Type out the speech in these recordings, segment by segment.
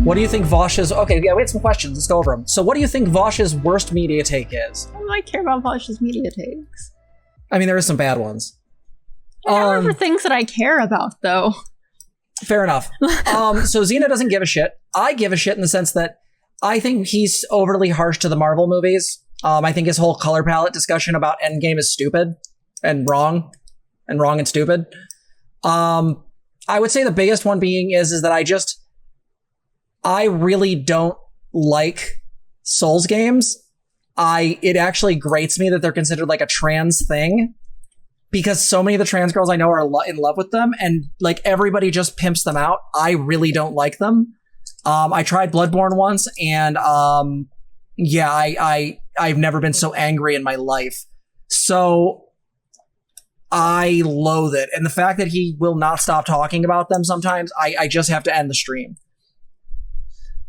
What do you think Vosh's... Okay, yeah, we had some questions. Let's go over them. So what do you think Vosh's worst media take is? What do I care about Vosh's media takes? I mean, there are some bad ones. Never for things that I care about, though. Fair enough. So Zena doesn't give a shit. I give a shit in the sense that I think he's overly harsh to the Marvel movies. I think his whole color palette discussion about Endgame is stupid and wrong and stupid. I would say the biggest one being is that I really don't like Souls games. It actually grates me that they're considered like a trans thing, because so many of the trans girls I know are in love with them, and like everybody just pimps them out. I really don't like them. I tried Bloodborne once, and I've never been so angry in my life. So I loathe it. And the fact that he will not stop talking about them sometimes, I just have to end the stream.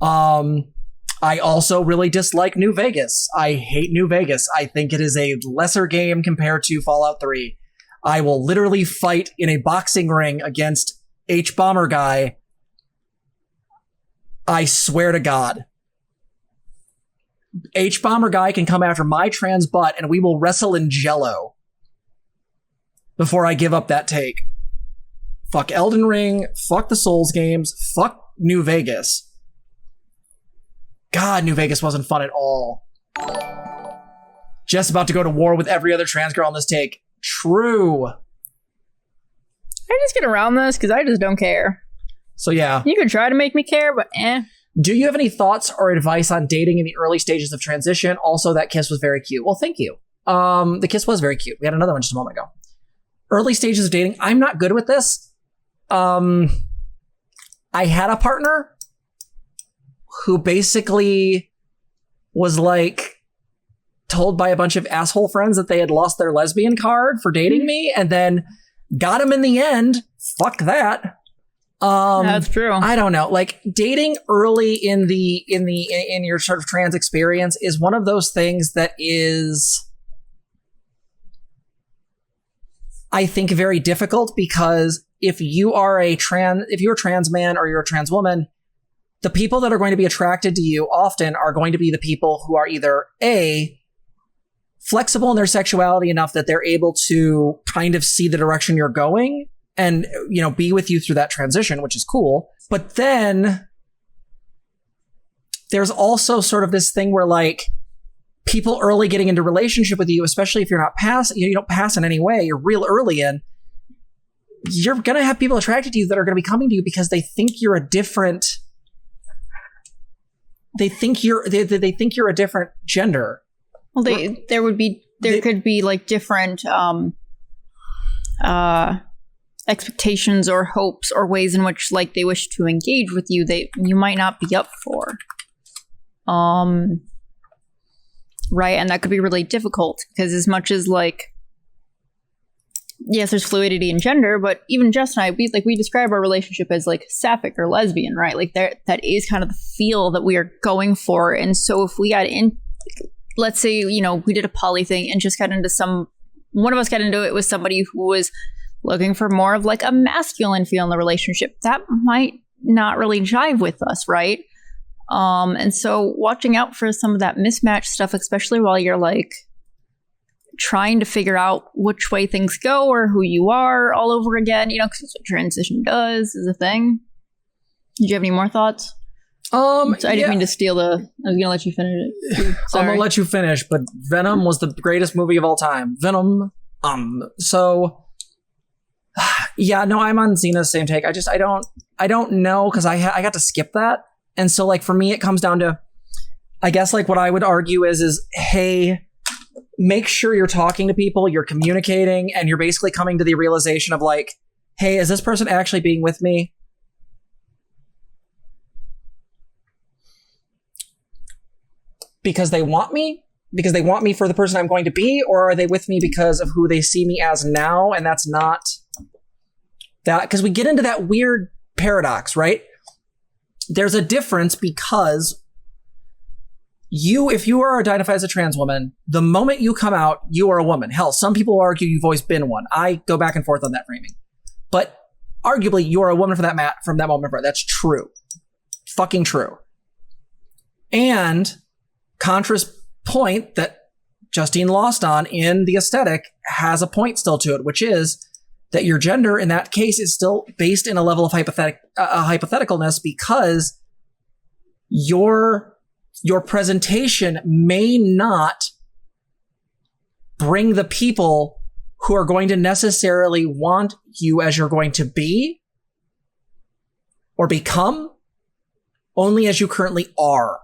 I also really dislike New Vegas. I hate New Vegas. I think it is a lesser game compared to Fallout 3. I will literally fight in a boxing ring against H-Bomber guy. I swear to God. H-Bomber guy can come after my trans butt and we will wrestle in Jello before I give up that take. Fuck Elden Ring. Fuck the Souls games. Fuck New Vegas. God, New Vegas wasn't fun at all. Just about to go to war with every other trans girl on this take. True. I just get around this because I just don't care. So yeah. You could try to make me care, but Do you have any thoughts or advice on dating in the early stages of transition? Also, that kiss was very cute. Well, thank you. The kiss was very cute. We had another one just a moment ago. Early stages of dating. I'm not good with this. I had a partner who basically was like told by a bunch of asshole friends that they had lost their lesbian card for dating me, and then got him in the end. Fuck that. That's true. I don't know. Like dating early in your sort of trans experience is one of those things that is, I think, very difficult, because if you're a trans man or you're a trans woman, the people that are going to be attracted to you often are going to be the people who are either A, flexible in their sexuality enough that they're able to kind of see the direction you're going and, you know, be with you through that transition, which is cool. But then there's also sort of this thing where like people early getting into relationship with you, especially if you're not you don't pass in any way, you're real early in, you're going to have people attracted to you that are going to be coming to you because they think you're a different, they think you're a different gender. Well, there could be like different expectations or hopes or ways in which like they wish to engage with you that you might not be up for. Right, and that could be really difficult because as much as like, yes, there's fluidity in gender, but even Jess and I, we describe our relationship as like sapphic or lesbian, right? Like that is kind of the feel that we are going for. And so if we got in, let's say, you know, we did a poly thing and just got into one of us got into it with somebody who was looking for more of like a masculine feel in the relationship, that might not really jive with us, right? And so watching out for some of that mismatch stuff, especially while you're like trying to figure out which way things go or who you are all over again, you know, because that's what transition does, is a thing. Did you have any more thoughts? So I didn't mean to steal I was gonna let you finish it. I'm gonna let you finish, but Venom was the greatest movie of all time. Venom. So yeah, no, I'm on Zena's same take. I don't know, because I got to skip that, and so like for me, it comes down to, I guess like what I would argue is hey, make sure you're talking to people, you're communicating, and you're basically coming to the realization of like, hey, is this person actually being with me? Because they want me? Because they want me for the person I'm going to be? Or are they with me because of who they see me as now? And that's not that, because we get into that weird paradox, right? There's a difference because if you are identified as a trans woman, the moment you come out, you are a woman. Hell, some people argue you've always been one. I go back and forth on that framing. But arguably, you are a woman from that moment forward. That's true. fucking true. And Contra's point that Justine lost on in the aesthetic has a point still to it, which is that your gender in that case is still based in a level of hypotheticalness, because your presentation may not bring the people who are going to necessarily want you as you're going to be or become, only as you currently are.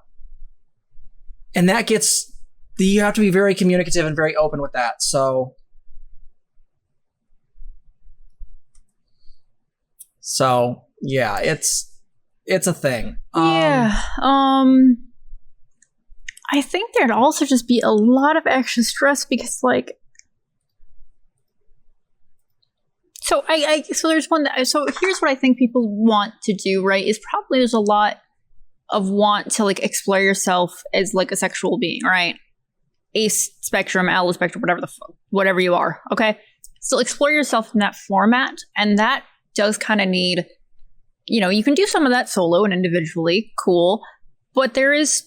And that gets, you have to be very communicative and very open with that. So yeah, it's a thing. Yeah. I think there'd also just be a lot of extra stress because, like, so there's one that, so here's what I think people want to do, right? Is probably there's a lot of want to, like, explore yourself as, like, a sexual being, right? A spectrum, allo spectrum, whatever you are, okay? So explore yourself in that format, and that does kind of need, you know, you can do some of that solo and individually, cool, but there is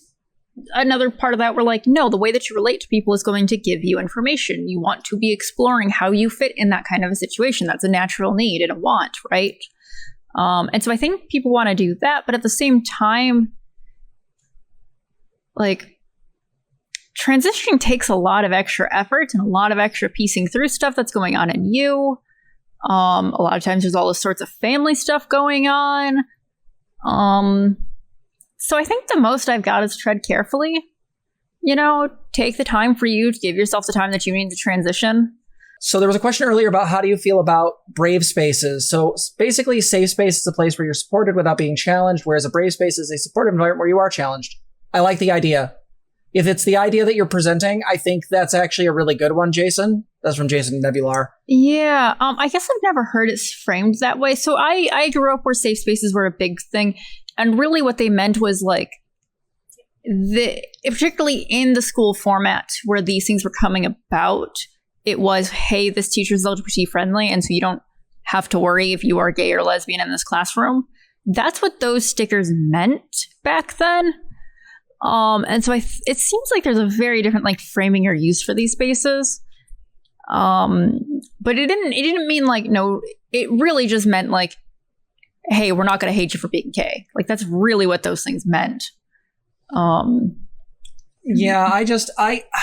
another part of that where, like, no, the way that you relate to people is going to give you information. You want to be exploring how you fit in that kind of a situation. That's a natural need and a want, right? And so I think people want to do that, but at the same time, like, transitioning takes a lot of extra effort and a lot of extra piecing through stuff that's going on in you. A lot of times there's all this sorts of family stuff going on. So I think the most I've got is tread carefully. You know, take the time for you to give yourself the time that you need to transition. So there was a question earlier about how do you feel about brave spaces? So basically, safe space is a place where you're supported without being challenged, whereas a brave space is a supportive environment where you are challenged. I like the idea. If it's the idea that you're presenting, I think that's actually a really good one, Jason. That's from Jason Nebular. Yeah, I guess I've never heard it framed that way. So I grew up where safe spaces were a big thing. And really what they meant was, like, particularly in the school format where these things were coming about, it was, hey, this teacher's LGBT friendly, and so you don't have to worry if you are gay or lesbian in this classroom. That's what those stickers meant back then. And so it seems like there's a very different, like, framing or use for these spaces. But it didn't mean, like, no, it really just meant, like, hey, we're not going to hate you for being gay. Like, that's really what those things meant. Yeah,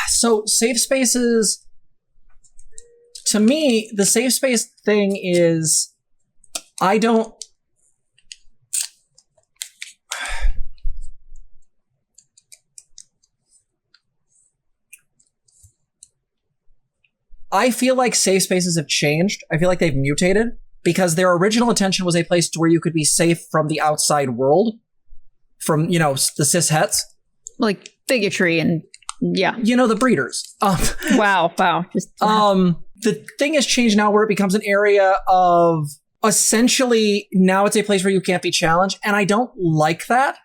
so safe spaces, to me, the safe space thing is, I feel like safe spaces have changed. I feel like they've mutated because their original intention was a place where you could be safe from the outside world, from, you know, the cis-hets. Like bigotry and, yeah. You know, the breeders. Wow. The thing has changed now where it becomes an area of, essentially, now it's a place where you can't be challenged. And I don't like that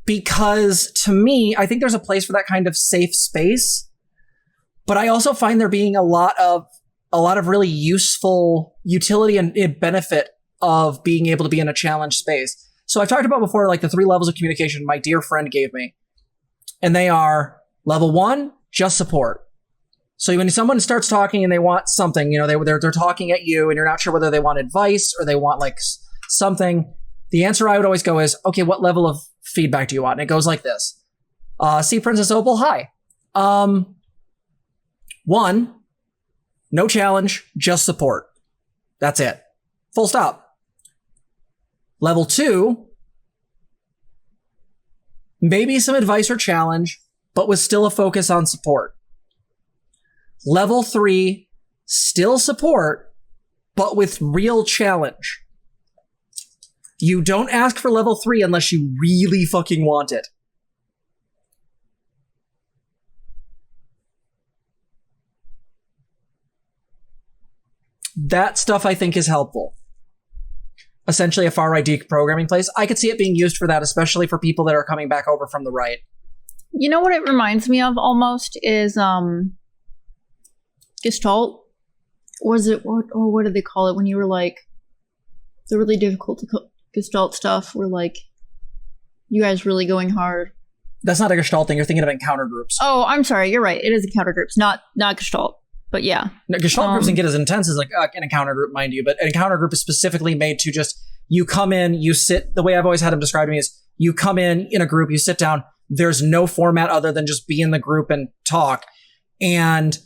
because, to me, I think there's a place for that kind of safe space. But I also find there being a lot of really useful utility and benefit of being able to be in a challenge space. So I've talked about before, like, the 3 levels of communication my dear friend gave me. And they are, level 1, just support. So when someone starts talking and they want something, you know, they're talking at you and you're not sure whether they want advice or they want, like, something, the answer I would always go is, okay, what level of feedback do you want? And it goes like this. See Princess Opal, hi. 1, no challenge, just support. That's it. Full stop. Level 2, maybe some advice or challenge, but with still a focus on support. Level 3, still support, but with real challenge. You don't ask for level 3 unless you really fucking want it. That stuff I think is helpful. Essentially a far-right deprogramming place. I could see it being used for that, especially for people that are coming back over from the right. You know what it reminds me of almost is Gestalt. Was it what did they call it when you were, like, the really difficult Gestalt stuff where, like, You guys really going hard. That's not a Gestalt thing. You're thinking of encounter groups. Oh, I'm sorry. You're right. It is encounter groups, not Gestalt. But yeah. No, Gestalt groups can get as intense as like an encounter group, mind you. But an encounter group is specifically made to just, you come in, you sit. The way I've always had them described to me is you come in a group, you sit down. There's no format other than just be in the group and talk. And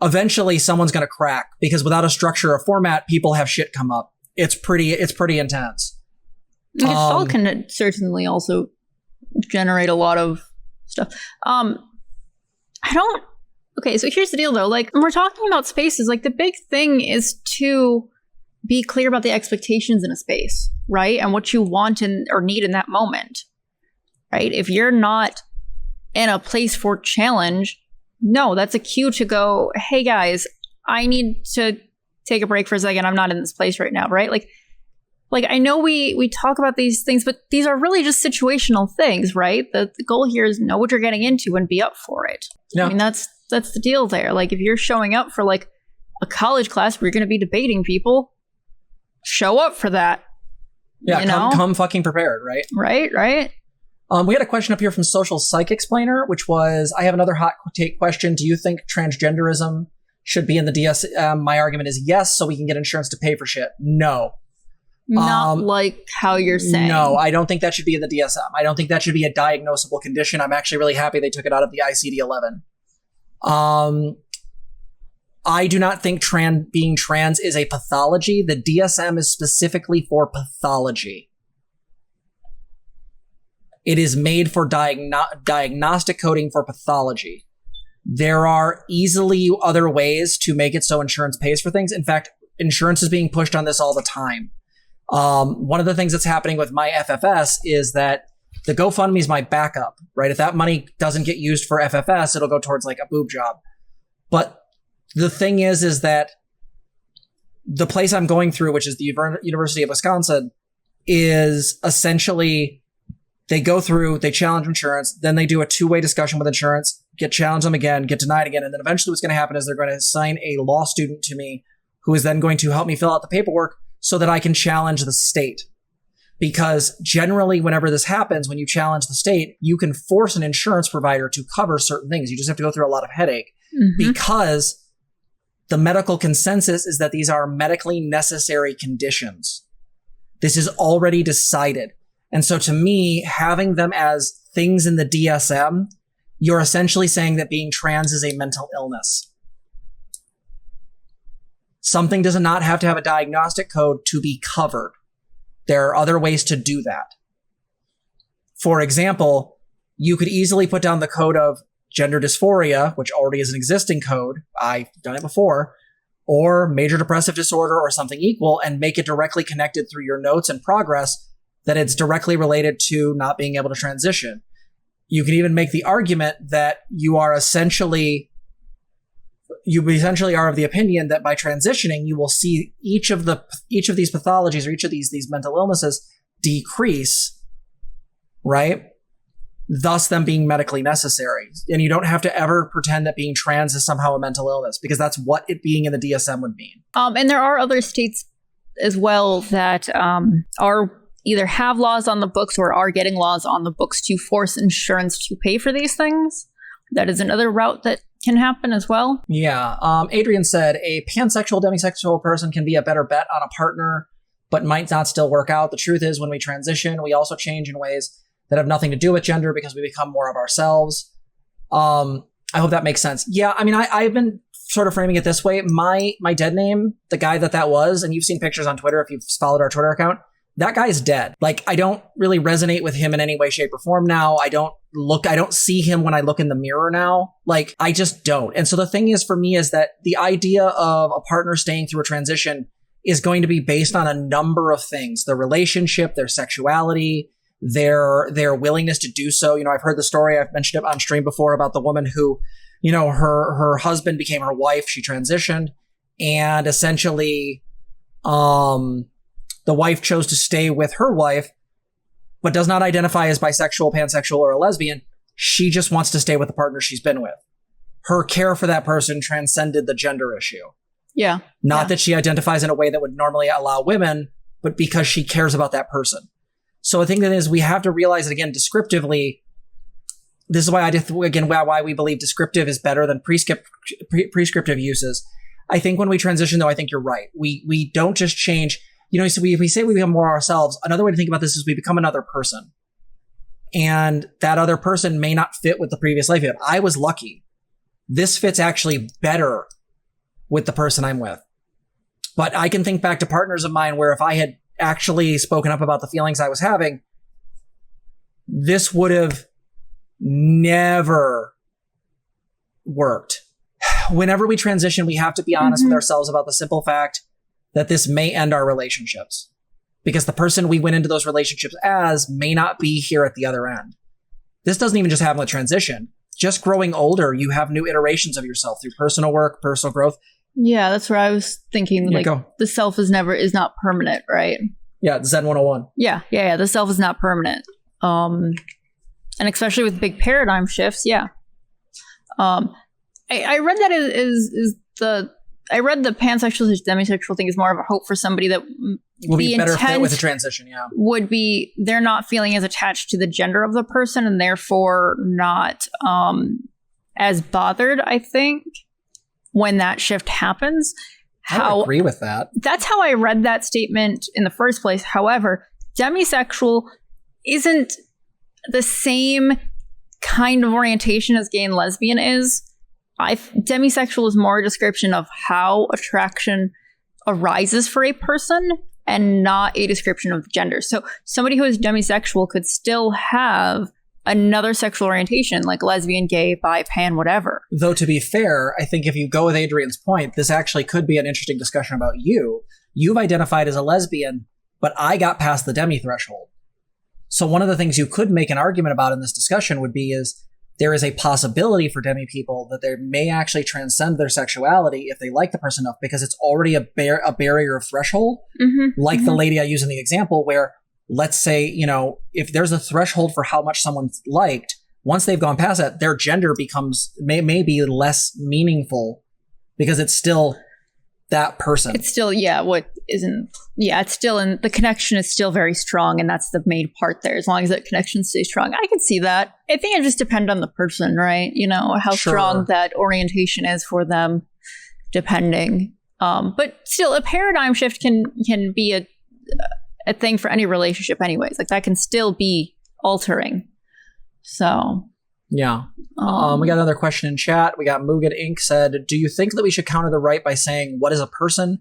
eventually someone's going to crack, because without a structure or format, people have shit come up. It's pretty intense. Gestalt can certainly also generate a lot of stuff. Okay, so here's the deal though. Like, when we're talking about spaces, like the big thing is to be clear about the expectations in a space, right? And what you want or need in that moment, right? If you're not in a place for challenge, no, that's a cue to go, hey guys, I need to take a break for a second. I'm not in this place right now, right? Like I know we talk about these things, but these are really just situational things, right? The goal here is know what you're getting into and be up for it. Yeah. I mean, that's the deal there. Like, if you're showing up for like a college class where you're going to be debating people, show up for that. Yeah, come fucking prepared, right? Right. We had a question up here from Social Psych Explainer, which was, I have another hot take question. Do you think transgenderism should be in the DSM? My argument is yes, so we can get insurance to pay for shit. No. Not like how you're saying. No, I don't think that should be in the DSM. I don't think that should be a diagnosable condition. I'm actually really happy they took it out of the ICD-11. I do not think being trans is a pathology. The DSM is specifically for pathology. It is made for diagnostic coding for pathology. There are easily other ways to make it so insurance pays for things. In fact, insurance is being pushed on this all the time. One of the things that's happening with my FFS is that the GoFundMe is my backup, right? If that money doesn't get used for FFS, it'll go towards like a boob job. But the thing is that the place I'm going through, which is the University of Wisconsin, is essentially, they go through, they challenge insurance, then they do a two-way discussion with insurance, challenge them again, get denied again. And then eventually what's going to happen is they're going to assign a law student to me who is then going to help me fill out the paperwork so that I can challenge the state. Because generally, whenever this happens, when you challenge the state, you can force an insurance provider to cover certain things. You just have to go through a lot of headache because the medical consensus is that these are medically necessary conditions. This is already decided. And so to me, having them as things in the DSM, you're essentially saying that being trans is a mental illness. Something does not have to have a diagnostic code to be covered. There are other ways to do that. For example, you could easily put down the code of gender dysphoria, which already is an existing code. I've done it before. Or major depressive disorder or something equal, and make it directly connected through your notes and progress that it's directly related to not being able to transition. You can even make the argument that you essentially are of the opinion that by transitioning, you will see each of these pathologies or each of these mental illnesses decrease, right? Thus them being medically necessary. And you don't have to ever pretend that being trans is somehow a mental illness, because that's what it being in the DSM would mean. And there are other states as well that are either have laws on the books or are getting laws on the books to force insurance to pay for these things. That is another route that can happen as well. Yeah. Adrian said, a pansexual, demisexual person can be a better bet on a partner, but might not still work out. The truth is, when we transition, we also change in ways that have nothing to do with gender because we become more of ourselves. I hope that makes sense. Yeah, I mean, I've been sort of framing it this way. My dead name, the guy that was, and you've seen pictures on Twitter if you've followed our Twitter account, that guy is dead. Like, I don't really resonate with him in any way, shape, or form now. I don't see him when I look in the mirror now. Like, I just don't. And so the thing is, for me, is that the idea of a partner staying through a transition is going to be based on a number of things: their relationship, their sexuality, their willingness to do so. You know, I've heard the story, I've mentioned it on stream before, about the woman who, you know, her husband became her wife, she transitioned, and essentially, the wife chose to stay with her wife, but does not identify as bisexual, pansexual, or a lesbian. She just wants to stay with the partner she's been with. Her care for that person transcended the gender issue. Yeah. Not that she identifies in a way that would normally allow women, but because she cares about that person. So I think that is we have to realize it again descriptively. This is why why we believe descriptive is better than prescriptive uses. I think when we transition, though, I think you're right. We don't just change. So we say we become more ourselves. Another way to think about this is we become another person. And that other person may not fit with the previous life. I was lucky. This fits actually better with the person I'm with. But I can think back to partners of mine where if I had actually spoken up about the feelings I was having, this would have never worked. Whenever we transition, we have to be honest with ourselves about the simple fact that this may end our relationships. Because the person we went into those relationships as may not be here at the other end. This doesn't even just happen with transition. Just growing older, you have new iterations of yourself through personal work, personal growth. Yeah, that's where I was thinking. The self is not permanent, right? Yeah, Zen 101. Yeah. The self is not permanent. And especially with big paradigm shifts, yeah. I read that I read the pansexual to demisexual thing is more of a hope for somebody that will be better fit with the transition, yeah. Would be, they're not feeling as attached to the gender of the person and therefore not as bothered, I think, when that shift happens. I would agree with that. That's how I read that statement in the first place. However, demisexual isn't the same kind of orientation as gay and lesbian is. Demisexual is more a description of how attraction arises for a person and not a description of gender. So somebody who is demisexual could still have another sexual orientation like lesbian, gay, bi, pan, whatever. Though to be fair, I think if you go with Adrian's point, this actually could be an interesting discussion about you. You've identified as a lesbian, but I got past the demi threshold. So one of the things you could make an argument about in this discussion would be is there is a possibility for demi people that they may actually transcend their sexuality if they like the person enough because it's already a barrier of threshold. Like the lady I use in the example where, let's say, if there's a threshold for how much someone's liked, once they've gone past that, their gender becomes may be less meaningful because it's still that person. It's still, it's still, and the connection is still very strong, and that's the main part there. As long as that connection stays strong, I can see that. I think it just depends on the person, right? How strong that orientation is for them, depending. But still, a paradigm shift can be a thing for any relationship, anyways. Like that can still be altering. So. Yeah. We got another question in chat. We got Mugat Inc. said, do you think that we should counter the right by saying, what is a person?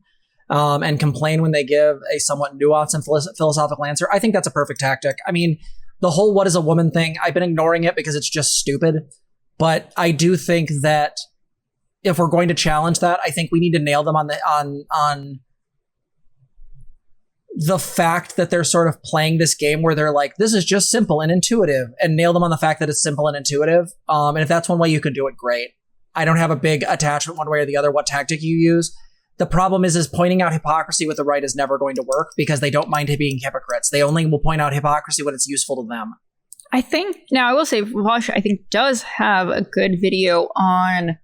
And complain when they give a somewhat nuanced and philosophical answer? I think that's a perfect tactic. I mean, the whole what is a woman thing, I've been ignoring it because it's just stupid. But I do think that if we're going to challenge that, I think we need to nail them on the fact that they're sort of playing this game where they're like, this is just simple and intuitive, and nail them on the fact that it's simple and intuitive. And if that's one way you could do it, great. I don't have a big attachment one way or the other what tactic you use. The problem is pointing out hypocrisy with the right is never going to work because they don't mind being hypocrites. They only will point out hypocrisy when it's useful to them. I think, now I will say, Wash, I think does have a good video on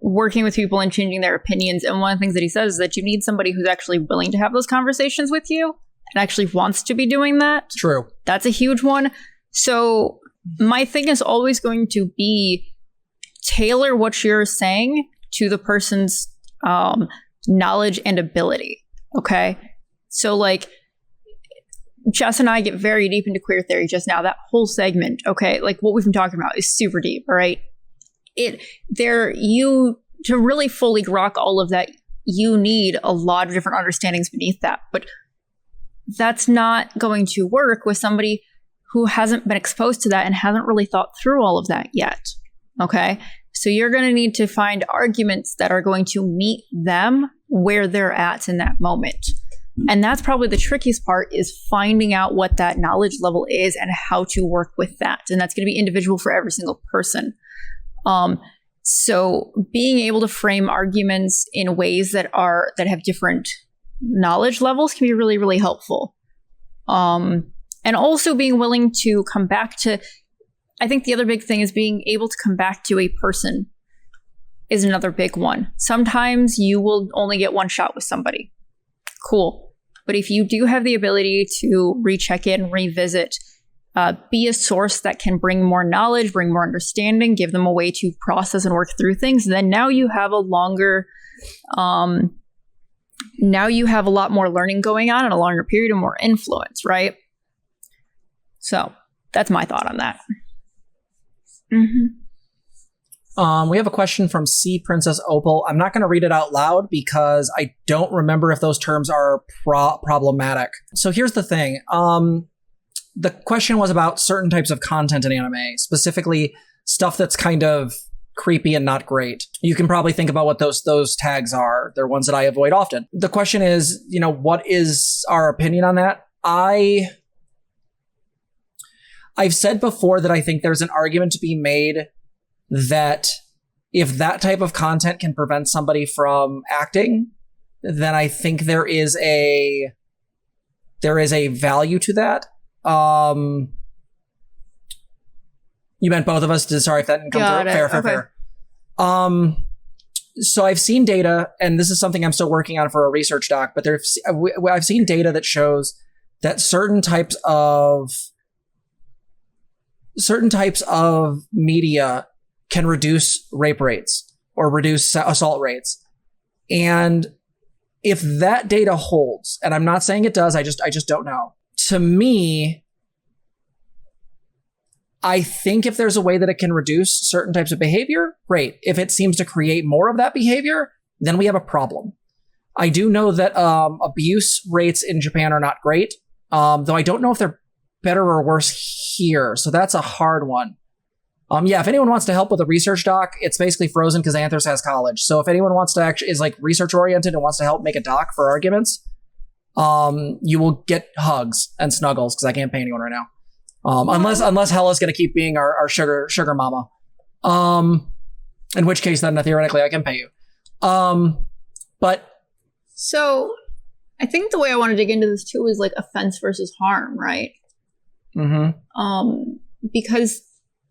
working with people and changing their opinions. And one of the things that he says is that you need somebody who's actually willing to have those conversations with you and actually wants to be doing that. True. That's a huge one. So my thing is always going to be tailor what you're saying to the person's knowledge and ability. Okay. So like Jess and I get very deep into queer theory just now, that whole segment. Okay. Like what we've been talking about is super deep. All right. To really fully grok all of that, you need a lot of different understandings beneath that. But that's not going to work with somebody who hasn't been exposed to that and hasn't really thought through all of that yet. Okay? So you're going to need to find arguments that are going to meet them where they're at in that moment. And that's probably the trickiest part, is finding out what that knowledge level is and how to work with that. And that's going to be individual for every single person. So being able to frame arguments in ways that have different knowledge levels can be really, really helpful. And also being willing to come back to, I think the other big thing is being able to come back to a person is another big one. Sometimes you will only get one shot with somebody. Cool. But if you do have the ability to recheck in, revisit, be a source that can bring more knowledge, bring more understanding, give them a way to process and work through things, then now you have a longer, now you have a lot more learning going on in a longer period and more influence, right? So that's my thought on that. We have a question from C Princess Opal. I'm not going to read it out loud because I don't remember if those terms are problematic. So here's the thing. The question was about certain types of content in anime, specifically stuff that's kind of creepy and not great. You can probably think about what those tags are. They're ones that I avoid often. The question is, what is our opinion on that? I've said before that I think there's an argument to be made that if that type of content can prevent somebody from acting, then I think there is a value to that. You meant both of us? Sorry if that didn't come through. Fair. So I've seen data, and this is something I'm still working on for a research doc, but I've seen data that shows that certain types of media can reduce rape rates or reduce assault rates. And if that data holds, and I'm not saying it does, I just don't know. To me, I think if there's a way that it can reduce certain types of behavior, great. If it seems to create more of that behavior, then we have a problem. I do know that abuse rates in Japan are not great, though I don't know if they're better or worse here. So that's a hard one. If anyone wants to help with a research doc, it's basically frozen because Anthers has college. So if anyone wants to is like research oriented and wants to help make a doc for arguments, you will get hugs and snuggles because I can't pay anyone right now. Unless Hella's going to keep being our sugar mama. In which case then theoretically I can pay you. So I think the way I want to dig into this too is like offense versus harm, right? Because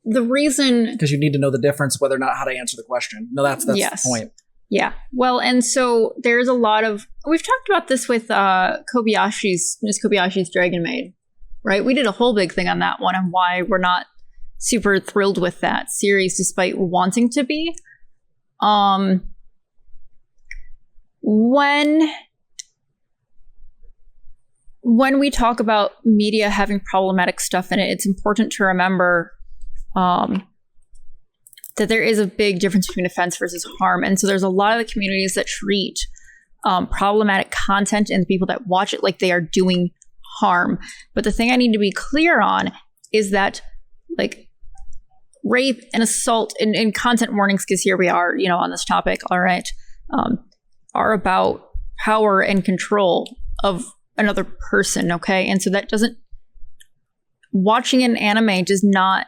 the reason... Because you need to know the difference whether or not how to answer the question. No, that's yes. The point. Yeah. Well, and so there's a lot of... We've talked about this with Ms. Kobayashi's Dragon Maid, right? We did a whole big thing on that one and why we're not super thrilled with that series despite wanting to be. When we talk about media having problematic stuff in it, it's important to remember that there is a big difference between offense versus harm. And so there's a lot of the communities that treat problematic content and the people that watch it like they are doing harm. But the thing I need to be clear on is that like rape and assault and content warnings, because here we are, on this topic, all right, are about power and control of another person, okay? And so that doesn't... Watching an anime is not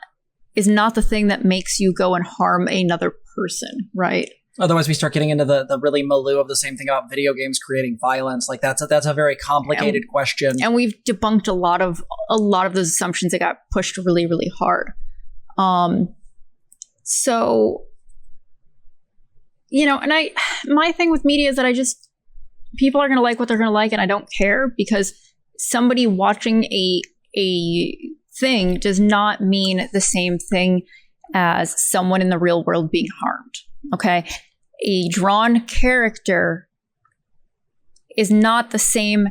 the thing that makes you go and harm another person, right? Otherwise, we start getting into the really milieu of the same thing about video games creating violence. Like that's a very complicated question. And we've debunked a lot of those assumptions that got pushed really, really hard. So, and my thing with media is that people are going to like what they're going to like, and I don't care because somebody watching a thing does not mean the same thing as someone in the real world being harmed. Okay. A drawn character is not the same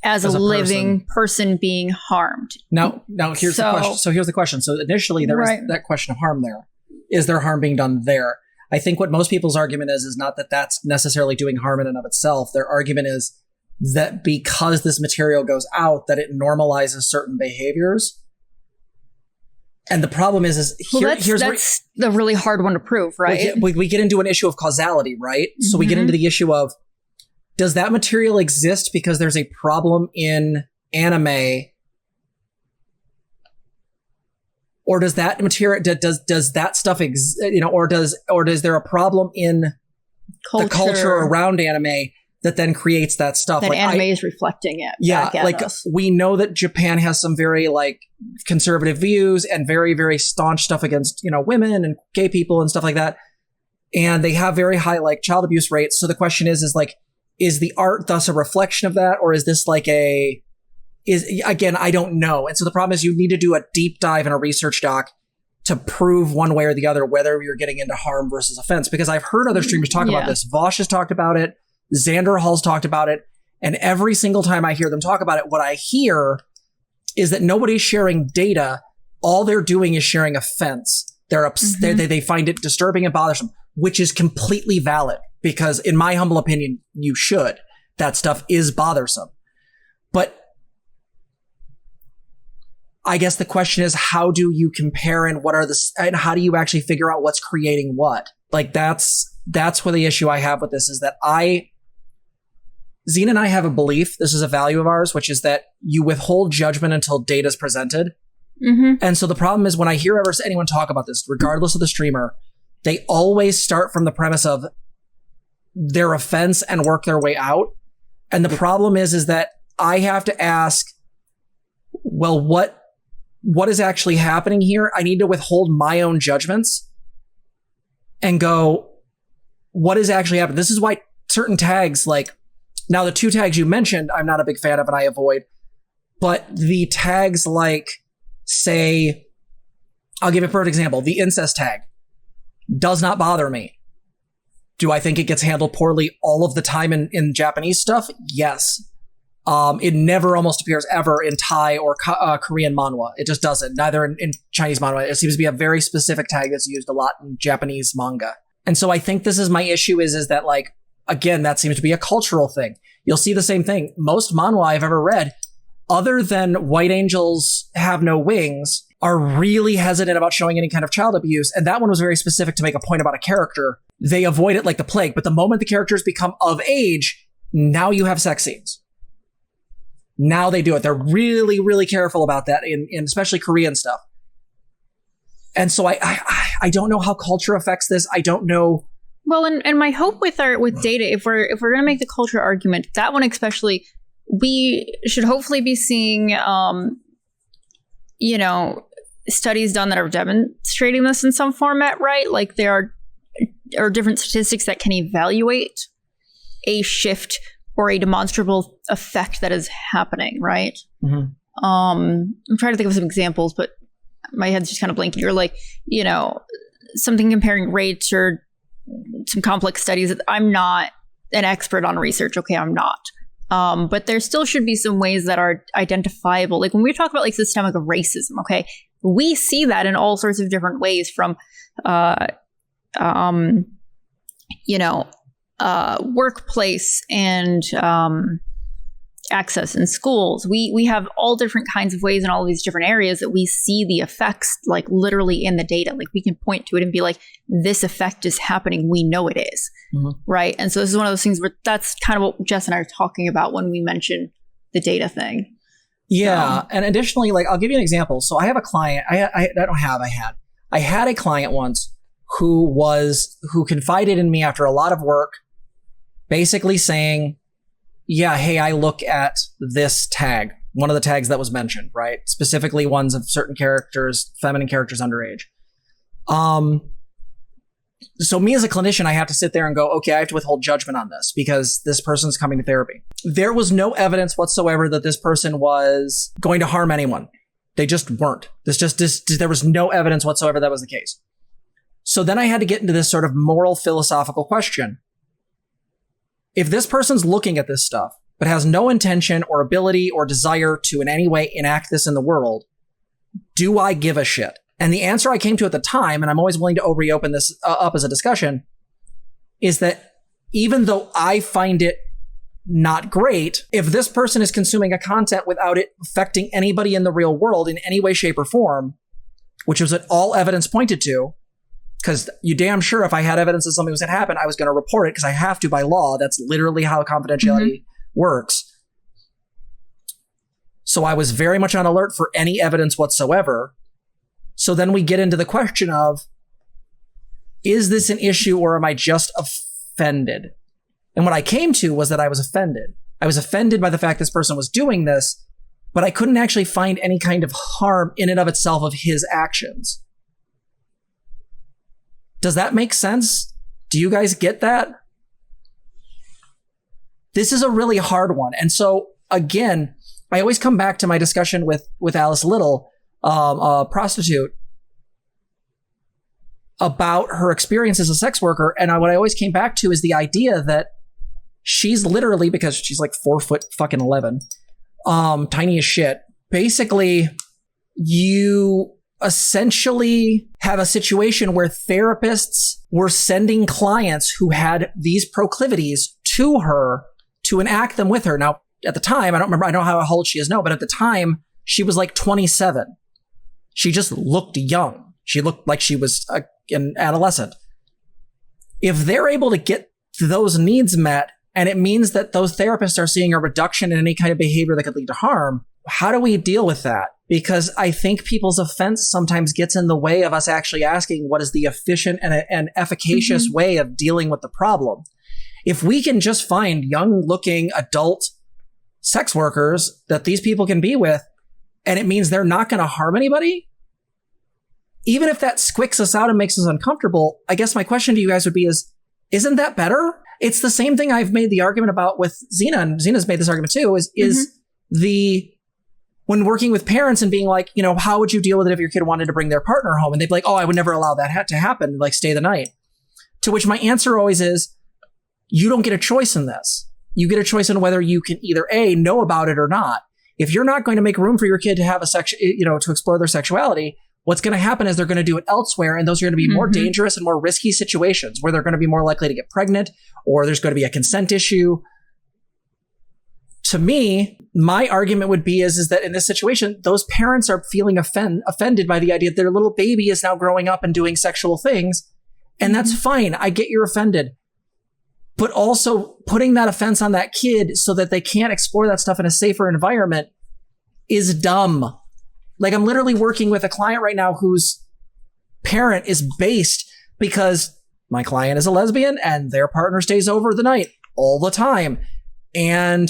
as a living person being harmed. Now here's the question. So here's the question. So initially there was that question of harm there. Is there harm being done there? I think what most people's argument is not that that's necessarily doing harm in and of itself. Their argument is that because this material goes out, that it normalizes certain behaviors. And the problem is that's the really hard one to prove, right? We get into an issue of causality, right? Mm-hmm. So we get into the issue of, does that material exist because there's a problem in anime? Or does that material, does that stuff or is there a problem in the culture around anime that then creates that stuff? That anime is reflecting it. Yeah, back at us. We know that Japan has some very conservative views and very, very staunch stuff against, women and gay people and stuff like that. And they have very high child abuse rates. So the question is is the art thus a reflection of that? Or is this like again, I don't know. And so the problem is you need to do a deep dive in a research doc to prove one way or the other whether you're getting into harm versus offense. Because I've heard other streamers talk about this. Vosh has talked about it. Xander Hall's talked about it. And every single time I hear them talk about it, what I hear is that nobody's sharing data. All they're doing is sharing offense. They find it disturbing and bothersome, which is completely valid because in my humble opinion, you should. That stuff is bothersome. But I guess the question is, how do you compare and and how do you actually figure out what's creating what? Like that's where the issue I have with this is that Zena and I have a belief, this is a value of ours, which is that you withhold judgment until data is presented. Mm-hmm. And so the problem is when I hear anyone talk about this, regardless of the streamer, they always start from the premise of their offense and work their way out. And the problem is that I have to ask, well, what is actually happening here? I need to withhold my own judgments and go, what is actually happening? This is why certain tags, like now the 2 tags you mentioned, I'm not a big fan of and I avoid, but the tags like, say, I'll give a perfect example. The incest tag does not bother me. Do I think it gets handled poorly all of the time in Japanese stuff? Yes. It never almost appears ever in Thai or Korean manhwa. It just doesn't. Neither in Chinese manhwa. It seems to be a very specific tag that's used a lot in Japanese manga. And so I think this is my issue is that like, again, that seems to be a cultural thing. You'll see the same thing. Most manhwa I've ever read, other than White Angels Have No Wings, are really hesitant about showing any kind of child abuse. And that one was very specific to make a point about a character. They avoid it like the plague. But the moment the characters become of age, now you have sex scenes. Now they do it. They're really, really careful about that in especially Korean stuff. And so I don't know how culture affects this. I don't know. Well, and my hope with data, if we're going to make the culture argument, that one especially, we should hopefully be seeing, studies done that are demonstrating this in some format, right? Like there are different statistics that can evaluate a shift or a demonstrable effect that is happening, right? Mm-hmm. I'm trying to think of some examples, but my head's just kind of blanking. You're like, something comparing rates or some complex studies. I'm not an expert on research. Okay, I'm not. But there still should be some ways that are identifiable. Like when we talk about like systemic racism, okay, we see that in all sorts of different ways from, workplace and access in schools. We have all different kinds of ways in all of these different areas that we see the effects like literally in the data. Like we can point to it and be like, this effect is happening. We know it is. Mm-hmm. Right. And so this is one of those things where that's kind of what Jess and I are talking about when we mention the data thing. Yeah. And additionally, like I'll give you an example. So I have a client. I had a client once who confided in me after a lot of work, basically saying, yeah, hey, I look at this tag, one of the tags that was mentioned, right? Specifically ones of certain characters, feminine characters underage. So me as a clinician, I have to sit there and go, okay, I have to withhold judgment on this because this person's coming to therapy. There was no evidence whatsoever that this person was going to harm anyone. They just weren't. There was no evidence whatsoever that was the case. So then I had to get into this sort of moral philosophical question. If this person's looking at this stuff, but has no intention or ability or desire to in any way enact this in the world, do I give a shit? And the answer I came to at the time, and I'm always willing to reopen this up as a discussion, is that even though I find it not great, if this person is consuming a content without it affecting anybody in the real world in any way, shape, or form, which was what all evidence pointed to, because you damn sure if I had evidence that something was going to happen, I was going to report it because I have to by law. That's literally how confidentiality works. So I was very much on alert for any evidence whatsoever. So then we get into the question of, is this an issue or am I just offended? And what I came to was that I was offended. I was offended by the fact this person was doing this, but I couldn't actually find any kind of harm in and of itself of his actions. Does that make sense? Do you guys get that? this is a really hard one. And so again, I always come back to my discussion with Alice Little, a prostitute, about her experience as a sex worker. And what I always came back to is the idea that she's literally, because she's like 4'11", tiny as shit. Basically, you essentially have a situation where therapists were sending clients who had these proclivities to her to enact them with her. Now, at the time, I don't know how old she is now, but at the time, she was like 27. She just looked young. She looked like she was an adolescent. If they're able to get those needs met, and it means that those therapists are seeing a reduction in any kind of behavior that could lead to harm, how do we deal with that? Because I think people's offense sometimes gets in the way of us actually asking what is the efficient and efficacious way of dealing with the problem. If we can just find young-looking adult sex workers that these people can be with, and it means they're not going to harm anybody, even if that squicks us out and makes us uncomfortable, I guess my question to you guys would be isn't that better? It's the same thing I've made the argument about with Zena, and Zena's made this argument too, when working with parents and being like, how would you deal with it if your kid wanted to bring their partner home? And they'd be like, oh, I would never allow that to happen, like stay the night. To which my answer always is, you don't get a choice in this. You get a choice in whether you can either A, know about it or not. If you're not going to make room for your kid to have to explore their sexuality, what's going to happen is they're going to do it elsewhere, and those are going to be more dangerous and more risky situations where they're going to be more likely to get pregnant, or there's going to be a consent issue. To me, my argument would be is that in this situation, those parents are feeling offended by the idea that their little baby is now growing up and doing sexual things, and that's fine. I get you're offended. But also putting that offense on that kid so that they can't explore that stuff in a safer environment is dumb. Like, I'm literally working with a client right now whose parent is based because my client is a lesbian and their partner stays over the night all the time. And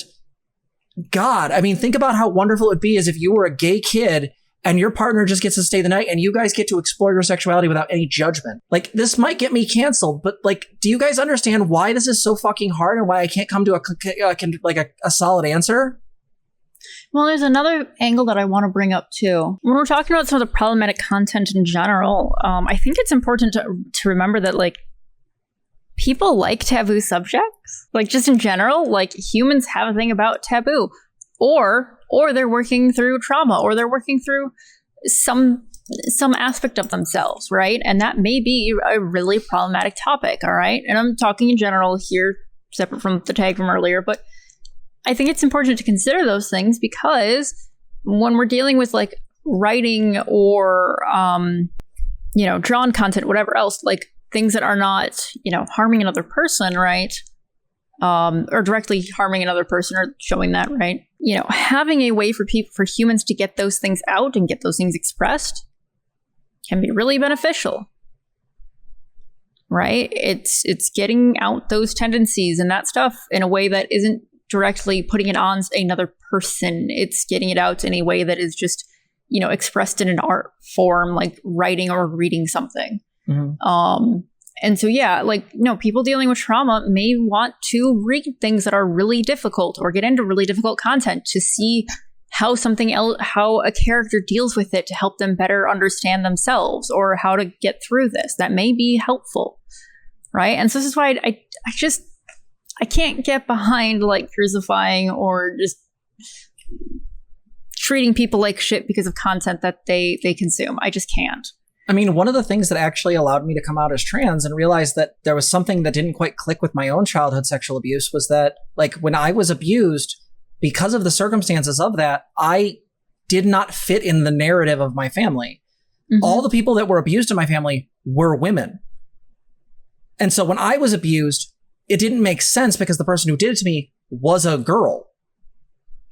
God, I mean, think about how wonderful it would be as if you were a gay kid and your partner just gets to stay the night and you guys get to explore your sexuality without any judgment. Like, this might get me canceled, but like, do you guys understand why this is so fucking hard and why I can't come to a solid answer? Well, there's another angle that I want to bring up too. When we're talking about some of the problematic content in general, I think it's important to remember that like people like taboo subjects. Like, just in general, like humans have a thing about taboo, or they're working through trauma, or they're working through some aspect of themselves, right? And that may be a really problematic topic, all right? And I'm talking in general here, separate from the tag from earlier, but I think it's important to consider those things because when we're dealing with like writing or, drawn content, whatever else, like things that are not, harming another person, right? Or directly harming another person or showing that, right? Having a way for humans to get those things out and get those things expressed can be really beneficial, right? It's getting out those tendencies and that stuff in a way that isn't directly putting it on another person. It's getting it out in a way that is just, expressed in an art form, like writing or reading something. And so, yeah, people dealing with trauma may want to read things that are really difficult or get into really difficult content to see how how a character deals with it to help them better understand themselves or how to get through this. That may be helpful, right? And so this is why I can't get behind like crucifying or just treating people like shit because of content that they consume. I just can't. I mean, one of the things that actually allowed me to come out as trans and realize that there was something that didn't quite click with my own childhood sexual abuse was that, like, when I was abused, because of the circumstances of that, I did not fit in the narrative of my family. All the people that were abused in my family were women. And so when I was abused, it didn't make sense because the person who did it to me was a girl.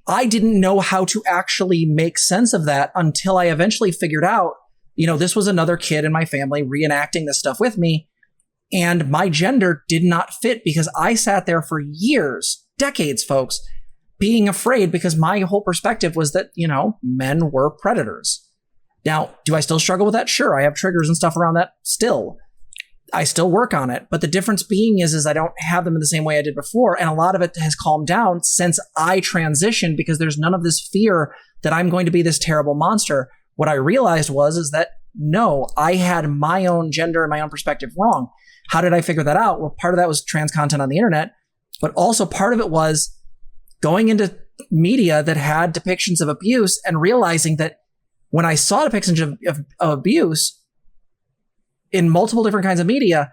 I didn't know how to actually make sense of that until I eventually figured out, this was another kid in my family reenacting this stuff with me. And my gender did not fit because I sat there for years, decades, folks, being afraid because my whole perspective was that, men were predators. Now, do I still struggle with that? Sure, I have triggers and stuff around that still. I still work on it. But the difference being is I don't have them in the same way I did before. And a lot of it has calmed down since I transitioned, because there's none of this fear that I'm going to be this terrible monster. What I realized is that no, I had my own gender and my own perspective wrong. How did I figure that out? Well, part of that was trans content on the internet, but also part of it was going into media that had depictions of abuse and realizing that when I saw depictions of abuse in multiple different kinds of media,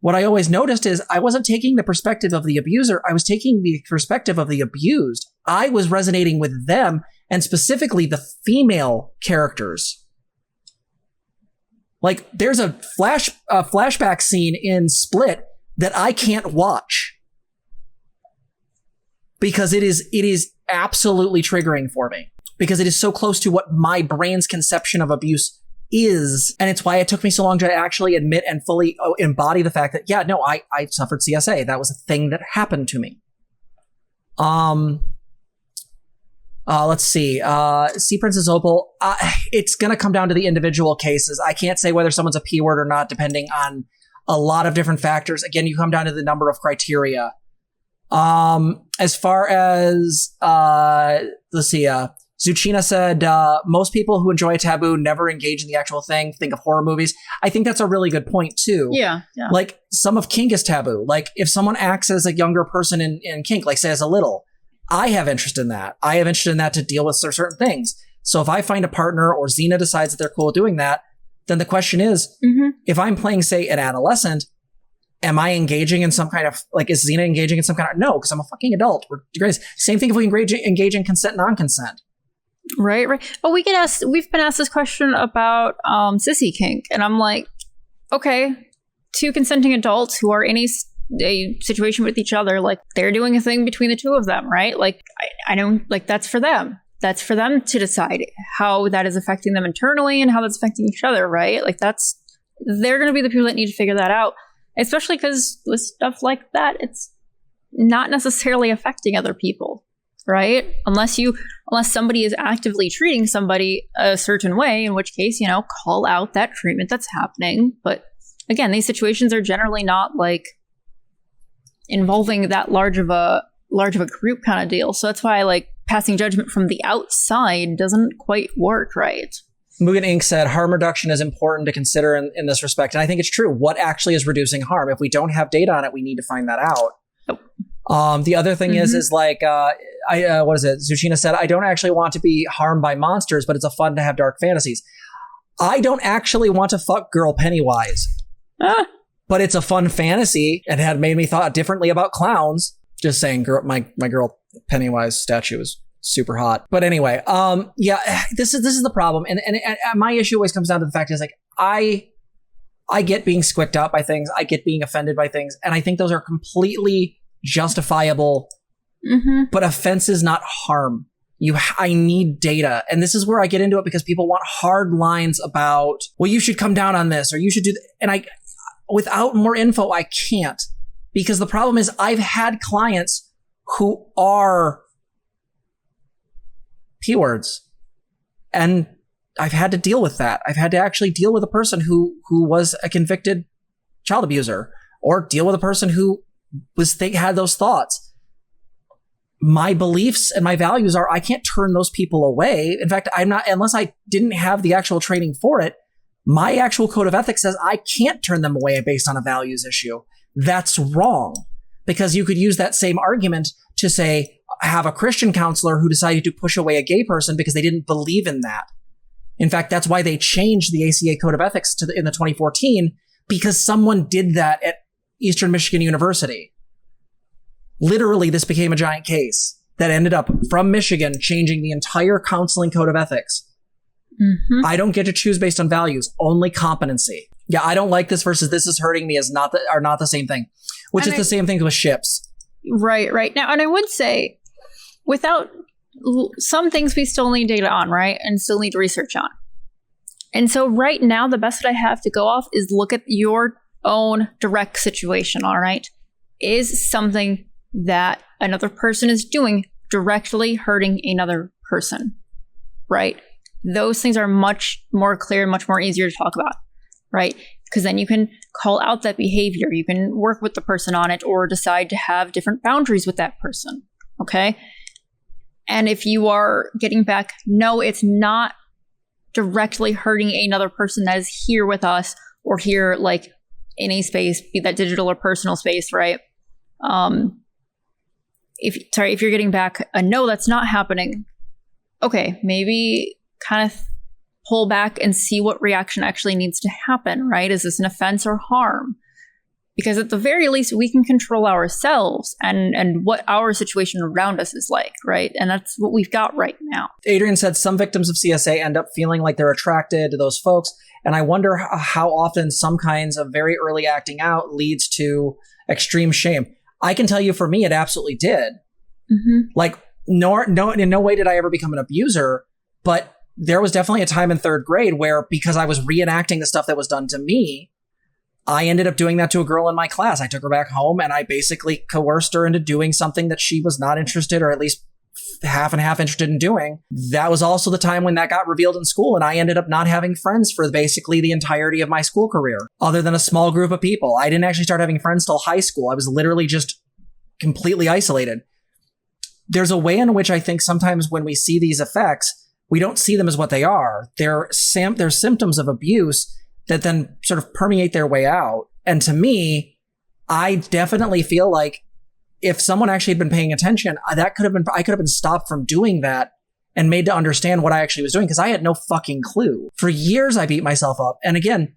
what I always noticed is I wasn't taking the perspective of the abuser. I was taking the perspective of the abused. I was resonating with them, and specifically the female characters. Like, there's a flashback scene in Split that I can't watch because it is absolutely triggering for me, because it is so close to what my brain's conception of abuse is. And it's why it took me so long to actually admit and fully embody the fact that, yeah, no, I suffered CSA. That was a thing that happened to me. Let's see. Sea Princess Opal. It's going to come down to the individual cases. I can't say whether someone's a P word or not, depending on a lot of different factors. Again, you come down to the number of criteria. As far as, let's see, Zuchina said, most people who enjoy a taboo never engage in the actual thing. Think of horror movies. I think that's a really good point too. Yeah. Like, some of kink is taboo. Like, if someone acts as a younger person in kink, like say as a little, I have interest in that. I have interest in that to deal with certain things. So if I find a partner or Zena decides that they're cool with doing that, then the question is, if I'm playing, say, an adolescent, am I engaging in some kind of, like, is Zena engaging in some kind of, no, because I'm a fucking adult. We're degraded. Same thing if we engage in consent, non-consent. Right. But we've been asked this question about sissy kink. And I'm like, okay, two consenting adults who are in a situation with each other, like, they're doing a thing between the two of them, right? Like, I don't, like, that's for them. That's for them to decide how that is affecting them internally and how that's affecting each other, right? Like, they're going to be the people that need to figure that out, especially because with stuff like that, it's not necessarily affecting other people, right? Unless somebody is actively treating somebody a certain way, in which case, call out that treatment that's happening. But again, these situations are generally not like involving that large of a group kind of deal. So that's why, like, passing judgment from the outside doesn't quite work, right? Mugen Inc. said harm reduction is important to consider in this respect. And I think it's true. What actually is reducing harm? If we don't have data on it, we need to find that out. Oh. The other thing is like, what is it? Zuchina said, I don't actually want to be harmed by monsters, but it's a fun to have dark fantasies. I don't actually want to fuck girl Pennywise. But it's a fun fantasy. It had made me thought differently about clowns. Just saying, my girl Pennywise statue is super hot. But anyway, yeah, this is the problem. And my issue always comes down to the fact is, like, I get being squicked out by things. I get being offended by things. And I think those are completely justifiable. But offense is not harm. I need data. And this is where I get into it, because people want hard lines about, well, you should come down on this, or you should do and without more info, I can't. Because the problem is, I've had clients who are P words, and I've had to deal with that. I've had to actually deal with a person who was a convicted child abuser, or deal with a person who had those thoughts. My beliefs and my values are, I can't turn those people away. In fact, I'm not, unless I didn't have the actual training for it. My actual code of ethics says I can't turn them away based on a values issue. That's wrong, because you could use that same argument to say, have a Christian counselor who decided to push away a gay person because they didn't believe in that. In fact, that's why they changed the ACA code of ethics in the 2014, because someone did that at Eastern Michigan University. Literally, this became a giant case that ended up, from Michigan, changing the entire counseling code of ethics. I don't get to choose based on values, only competency. Yeah, I don't like this versus this is hurting me are not the same thing, which is the same thing with ships. Right. Now, and I would say, without some things we still need data on, right? And still need research on. And so right now, the best that I have to go off is look at your own direct situation, all right? Is something that another person is doing directly hurting another person, right? Those things are much more clear, much more easier to talk about, right? because then you can call out that behavior. You can work with the person on it or decide to have different boundaries with that person. Okay. And if you are getting back, no, it's not directly hurting another person that is here with us or here like in a space, be that digital or personal space, right? If you're getting back a no, that's not happening. Okay, maybe kind of pull back and see what reaction actually needs to happen, right? Is this an offense or harm? Because at the very least, we can control ourselves and what our situation around us is like, right? And that's what we've got right now. Adrian said some victims of CSA end up feeling like they're attracted to those folks. And I wonder how often some kinds of very early acting out leads to extreme shame. I can tell you for me, it absolutely did. Mm-hmm. Like, no, in no way did I ever become an abuser, but there was definitely a time in third grade where, because I was reenacting the stuff that was done to me, I ended up doing that to a girl in my class. I took her back home and I basically coerced her into doing something that she was not interested, or at least half and half interested in doing. That was also the time when that got revealed in school, and I ended up not having friends for basically the entirety of my school career, other than a small group of people. I didn't actually start having friends till high school. I was literally just completely isolated. There's a way in which I think sometimes when we see these effects, we don't see them as what they are. They're symptoms of abuse that then sort of permeate their way out. And to me, I definitely feel like if someone actually had been paying attention, I could have been stopped from doing that and made to understand what I actually was doing, because I had no fucking clue. For years, I beat myself up. And again,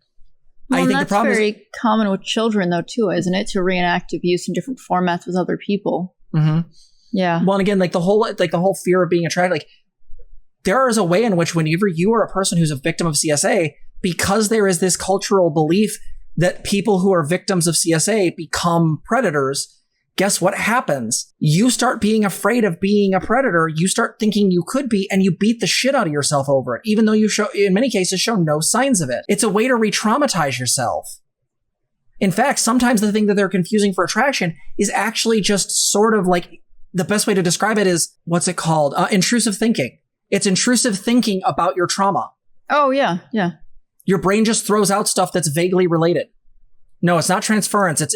I think the problem is very common with children, though, too, isn't it? To reenact abuse in different formats with other people. Mm-hmm. Yeah. Well, and again, the whole fear of being attracted, like, there is a way in which whenever you are a person who's a victim of CSA, because there is this cultural belief that people who are victims of CSA become predators, guess what happens? You start being afraid of being a predator. You start thinking you could be, and you beat the shit out of yourself over it, even though you in many cases, show no signs of it. It's a way to re-traumatize yourself. In fact, sometimes the thing that they're confusing for attraction is actually just sort of like, the best way to describe it is, what's it called? Intrusive thinking. It's intrusive thinking about your trauma. Oh, yeah, yeah. Your brain just throws out stuff that's vaguely related. No, it's not transference. It's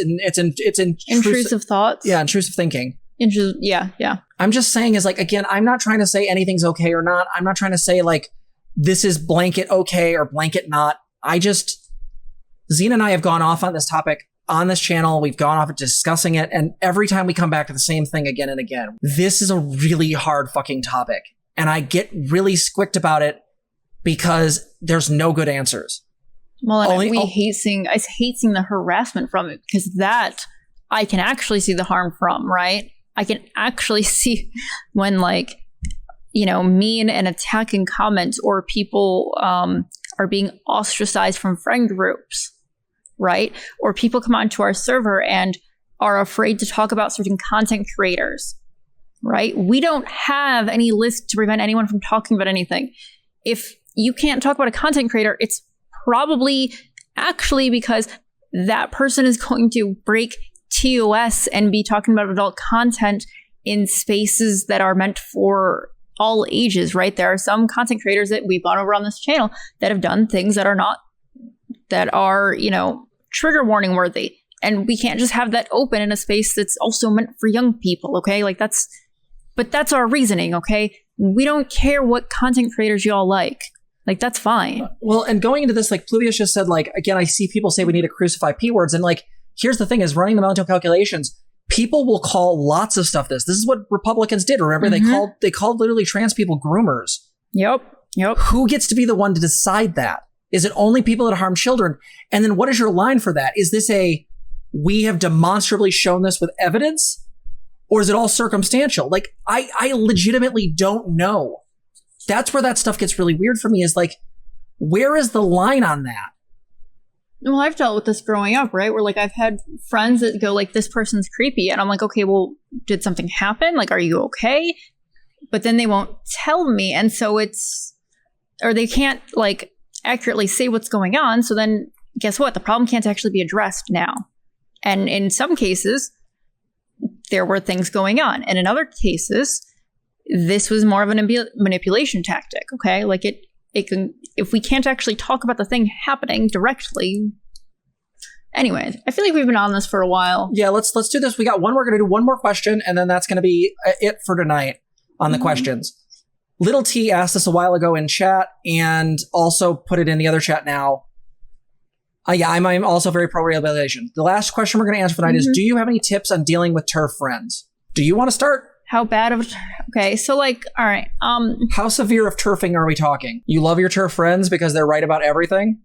intrusive thoughts. Yeah, intrusive thinking. Yeah. I'm just saying is like, again, I'm not trying to say anything's okay or not. I'm not trying to say like, this is blanket okay or blanket not. Zena and I have gone off on this topic on this channel. We've gone off discussing it. And every time we come back to the same thing again and again, this is a really hard fucking topic. And I get really squicked about it because there's no good answers. Well, and I hate seeing the harassment from it, because that I can actually see the harm from, right? I can actually see when, like, mean and attacking comments, or people are being ostracized from friend groups, right? Or people come onto our server and are afraid to talk about certain content creators, right? We don't have any list to prevent anyone from talking about anything. If you can't talk about a content creator, it's probably actually because that person is going to break TOS and be talking about adult content in spaces that are meant for all ages, right? There are some content creators that we've gone over on this channel that have done things that are trigger warning worthy. And we can't just have that open in a space that's also meant for young people, okay? But that's our reasoning, okay? We don't care what content creators y'all like. Like, that's fine. Well, and going into this, like Pluvius just said, like, again, I see people say we need to crucify P words. And like, here's the thing is, running the mental calculations, people will call lots of stuff this. This is what Republicans did. Remember, they called literally trans people groomers. Yep. Who gets to be the one to decide that? Is it only people that harm children? And then what is your line for that? Is this we have demonstrably shown this with evidence? Or is it all circumstantial? Like, I legitimately don't know. That's where that stuff gets really weird for me, is like, where is the line on that? Well, I've dealt with this growing up, right? Where like I've had friends that go like, this person's creepy. And I'm like, okay, well, did something happen? Like, are you okay? But then they won't tell me. And so or they can't like accurately say what's going on. So then guess what? The problem can't actually be addressed now. And in some cases, there were things going on. And in other cases, this was more of a manipulation tactic, okay? Like it can, if we can't actually talk about the thing happening directly, Anyways, I feel like we've been on this for a while. Yeah, let's do this. We're going to do one more question, and then that's going to be it for tonight on the questions. Little T asked this a while ago in chat, and also put it in the other chat now. Yeah, I'm also very pro rehabilitation. The last question we're going to answer for tonight is, do you have any tips on dealing with TERF friends? Do you want to start? How bad of okay, so like, all right. How severe of TERFing are we talking? You love your TERF friends because they're right about everything?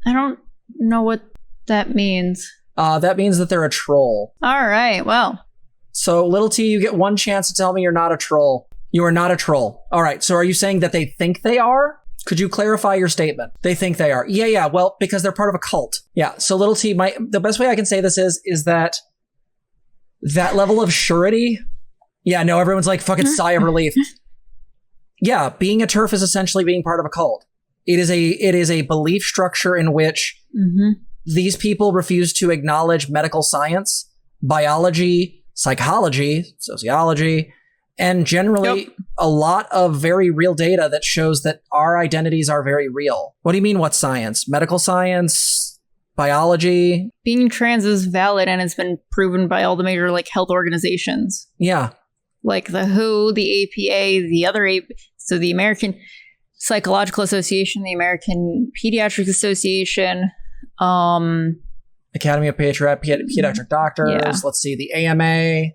I don't know what that means. That means that they're a troll. All right, well. So, Little T, you get one chance to tell me you're not a troll. You are not a troll. All right, so are you saying that they think they are? Could you clarify your statement? They think they are. Yeah, well, because they're part of a cult. Yeah, so Little T, the best way I can say this is that level of surety. Yeah, no, everyone's like fucking sigh of relief. Yeah, being a TERF is essentially being part of a cult. It is a belief structure in which these people refuse to acknowledge medical science, biology, psychology, sociology, and generally a lot of very real data that shows that our identities are very real. What do you mean, what science? Medical science? Biology? Being trans is valid, and it's been proven by all the major like health organizations. Yeah. Like the WHO, the APA, so the American Psychological Association, the American Pediatric Association, Academy of Pediatric Doctors. Yeah. Let's see, the AMA.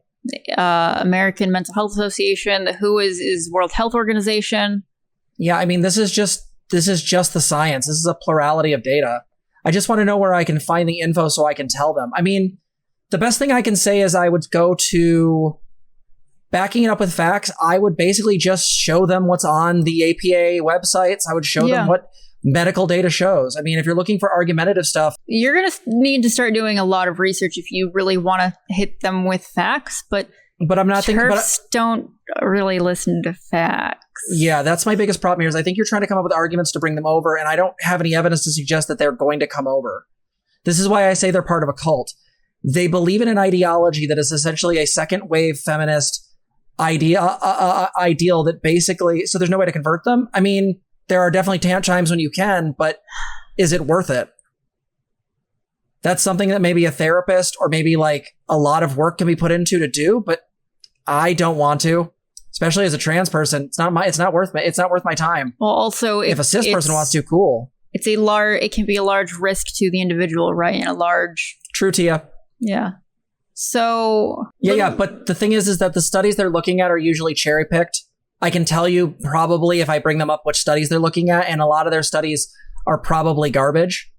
American Mental Health Association. The WHO is World Health Organization. Yeah, I mean, this is just the science. This is a plurality of data. I just want to know where I can find the info so I can tell them. I mean, the best thing I can say is I would go to backing it up with facts. I would basically just show them what's on the APA websites. I would show them what medical data shows. I mean, if you're looking for argumentative stuff, you're going to need to start doing a lot of research if you really want to hit them with facts. But I'm not thinking. TERFs don't really listen to facts. Yeah, that's my biggest problem here. Is I think you're trying to come up with arguments to bring them over, and I don't have any evidence to suggest that they're going to come over. This is why I say they're part of a cult. They believe in an ideology that is essentially a second wave feminist ideal that basically. So there's no way to convert them. I mean, there are definitely times when you can, but is it worth it? That's something that maybe a therapist or maybe like a lot of work can be put into to do, but I don't want to, especially as a trans person. It's not worth my time. Well, also if a cis person wants to, cool. It can be a large risk to the individual, right? And a large. True, Tia. Yeah. So. Yeah. But the thing is that the studies they're looking at are usually cherry picked. I can tell you probably if I bring them up which studies they're looking at, and a lot of their studies are probably garbage.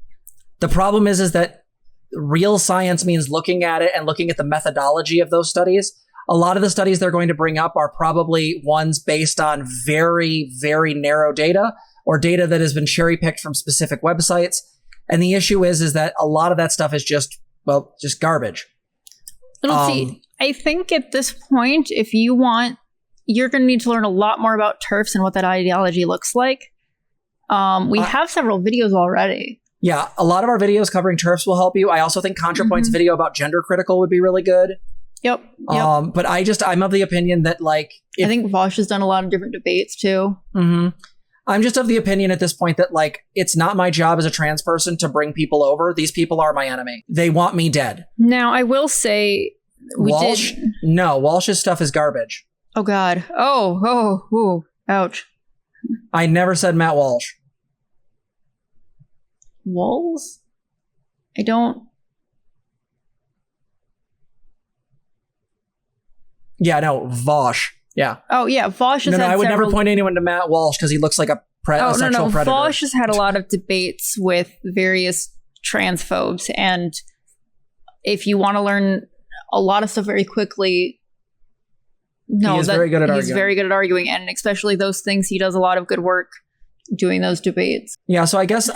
The problem is that real science means looking at it and looking at the methodology of those studies. A lot of the studies they're going to bring up are probably ones based on very, very narrow data or data that has been cherry picked from specific websites. And the issue is that a lot of that stuff is just garbage. See, I think at this point, if you want, you're going to need to learn a lot more about TERFs and what that ideology looks like. We have several videos already. Yeah, a lot of our videos covering TERFs will help you. I also think ContraPoint's video about gender critical would be really good. Yep. But I'm of the opinion that I think Vosh has done a lot of different debates too. Mm-hmm. I'm just of the opinion at this point that it's not my job as a trans person to bring people over. These people are my enemy. They want me dead. Now, I will say Walsh's stuff is garbage. Oh, God. Oh, ouch. I never said Matt Walsh. Walls? I don't. Yeah, no, Vosh. Yeah. Oh, yeah, Vosh has had I would never point anyone to Matt Walsh because he looks like a sexual predator. Vosh has had a lot of debates with various transphobes, and if you want to learn a lot of stuff very quickly, he's very good at arguing, and especially those things, he does a lot of good work doing those debates. Yeah, so I guess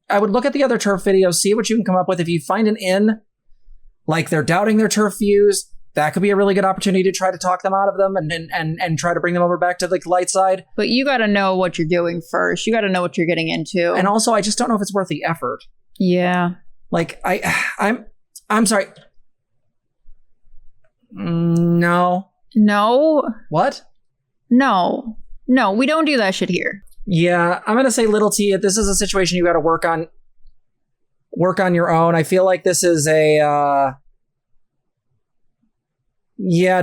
I would look at the other TERF videos, see what you can come up with. If you find an they're doubting their TERF views, that could be a really good opportunity to try to talk them out of them and try to bring them over back to the light side. But you got to know what you're doing first. You got to know what you're getting into. And also, I just don't know if it's worth the effort. Yeah. I'm sorry. No. What? No, we don't do that shit here. Yeah, I'm going to say, Little T, this is a situation you got to work on work on your own. I feel like this is a,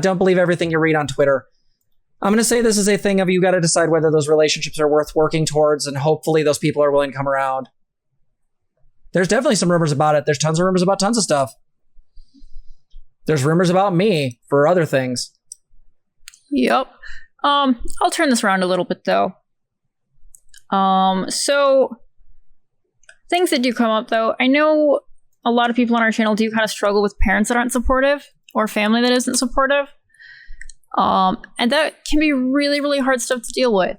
don't believe everything you read on Twitter. I'm going to say this is a thing of you got to decide whether those relationships are worth working towards, and hopefully those people are willing to come around. There's definitely some rumors about it. There's tons of rumors about tons of stuff. There's rumors about me for other things. Yep. I'll turn this around a little bit though. So things that do come up though, I know a lot of people on our channel do kind of struggle with parents that aren't supportive or family that isn't supportive. And that can be really, really hard stuff to deal with.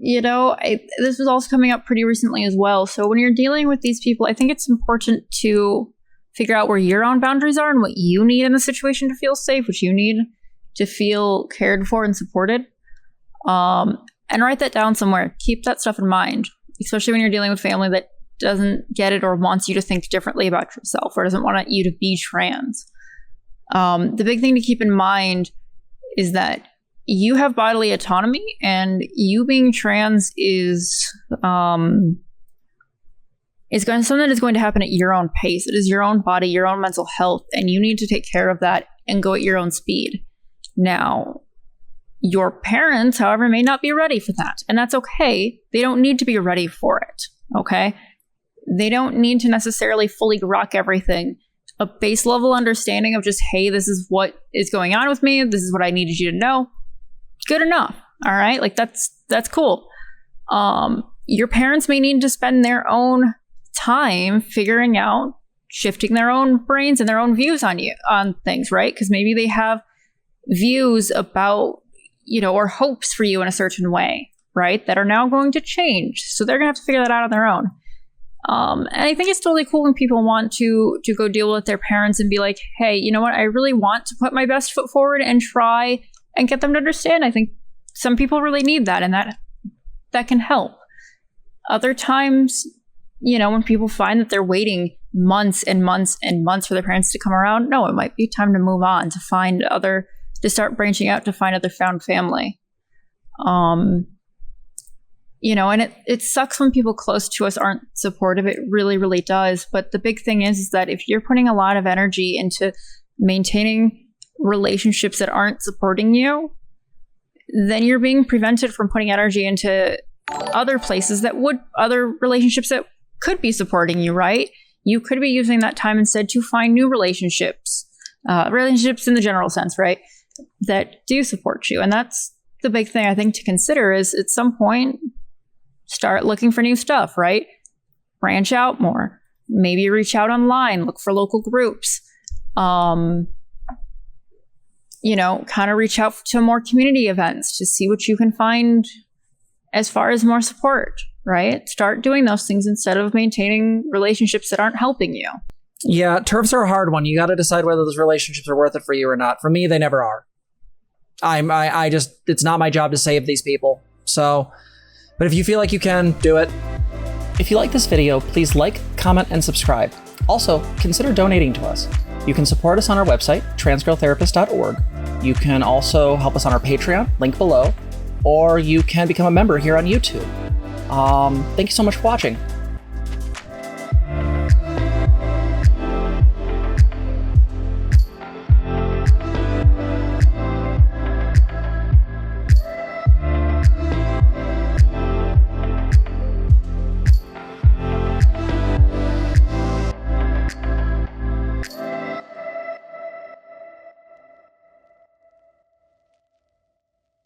You know, this was also coming up pretty recently as well. So when you're dealing with these people, I think it's important to figure out where your own boundaries are and what you need in the situation to feel safe, what you need to feel cared for and supported. And write that down somewhere. Keep that stuff in mind, especially when you're dealing with family that doesn't get it or wants you to think differently about yourself or doesn't want you to be trans. The big thing to keep in mind is that you have bodily autonomy, and you being trans is something that is going to happen at your own pace. It is your own body, your own mental health, and you need to take care of that and go at your own speed. Now, your parents, however, may not be ready for that, and that's okay. They don't need to be ready for it, okay? They don't need to necessarily fully rock everything. A base level understanding of just, hey, this is what is going on with me. This is what I needed you to know. Good enough. All right. Like that's cool. Your parents may need to spend their own time figuring out, shifting their own brains and their own views on things, right? Because maybe they have views about, or hopes for you in a certain way, right? That are now going to change. So they're going to have to figure that out on their own. And I think it's totally cool when people want to go deal with their parents and be like, hey, you know what? I really want to put my best foot forward and try and get them to understand. I think some people really need that, and that can help. Other times, when people find that they're waiting months and months and months for their parents to come around, no, it might be time to move on, to start branching out, to find other found family. And it sucks when people close to us aren't supportive. It really, really does. But the big thing is that if you're putting a lot of energy into maintaining relationships that aren't supporting you, then you're being prevented from putting energy into other relationships that could be supporting you, right? You could be using that time instead to find new relationships in the general sense, right? That do support you. And that's the big thing I think to consider is at some point, start looking for new stuff, right? Branch out more. Maybe reach out online, look for local groups. Kind of reach out to more community events to see what you can find as far as more support, right? Start doing those things instead of maintaining relationships that aren't helping you. Yeah, TERFs are a hard one. You got to decide whether those relationships are worth it for you or not. For me, they never are. It's not my job to save these people. So, but if you feel like you can, do it. If you like this video, please like, comment, and subscribe. Also, consider donating to us. You can support us on our website, transgirltherapist.org. You can also help us on our Patreon, link below, or you can become a member here on YouTube. Thank you so much for watching.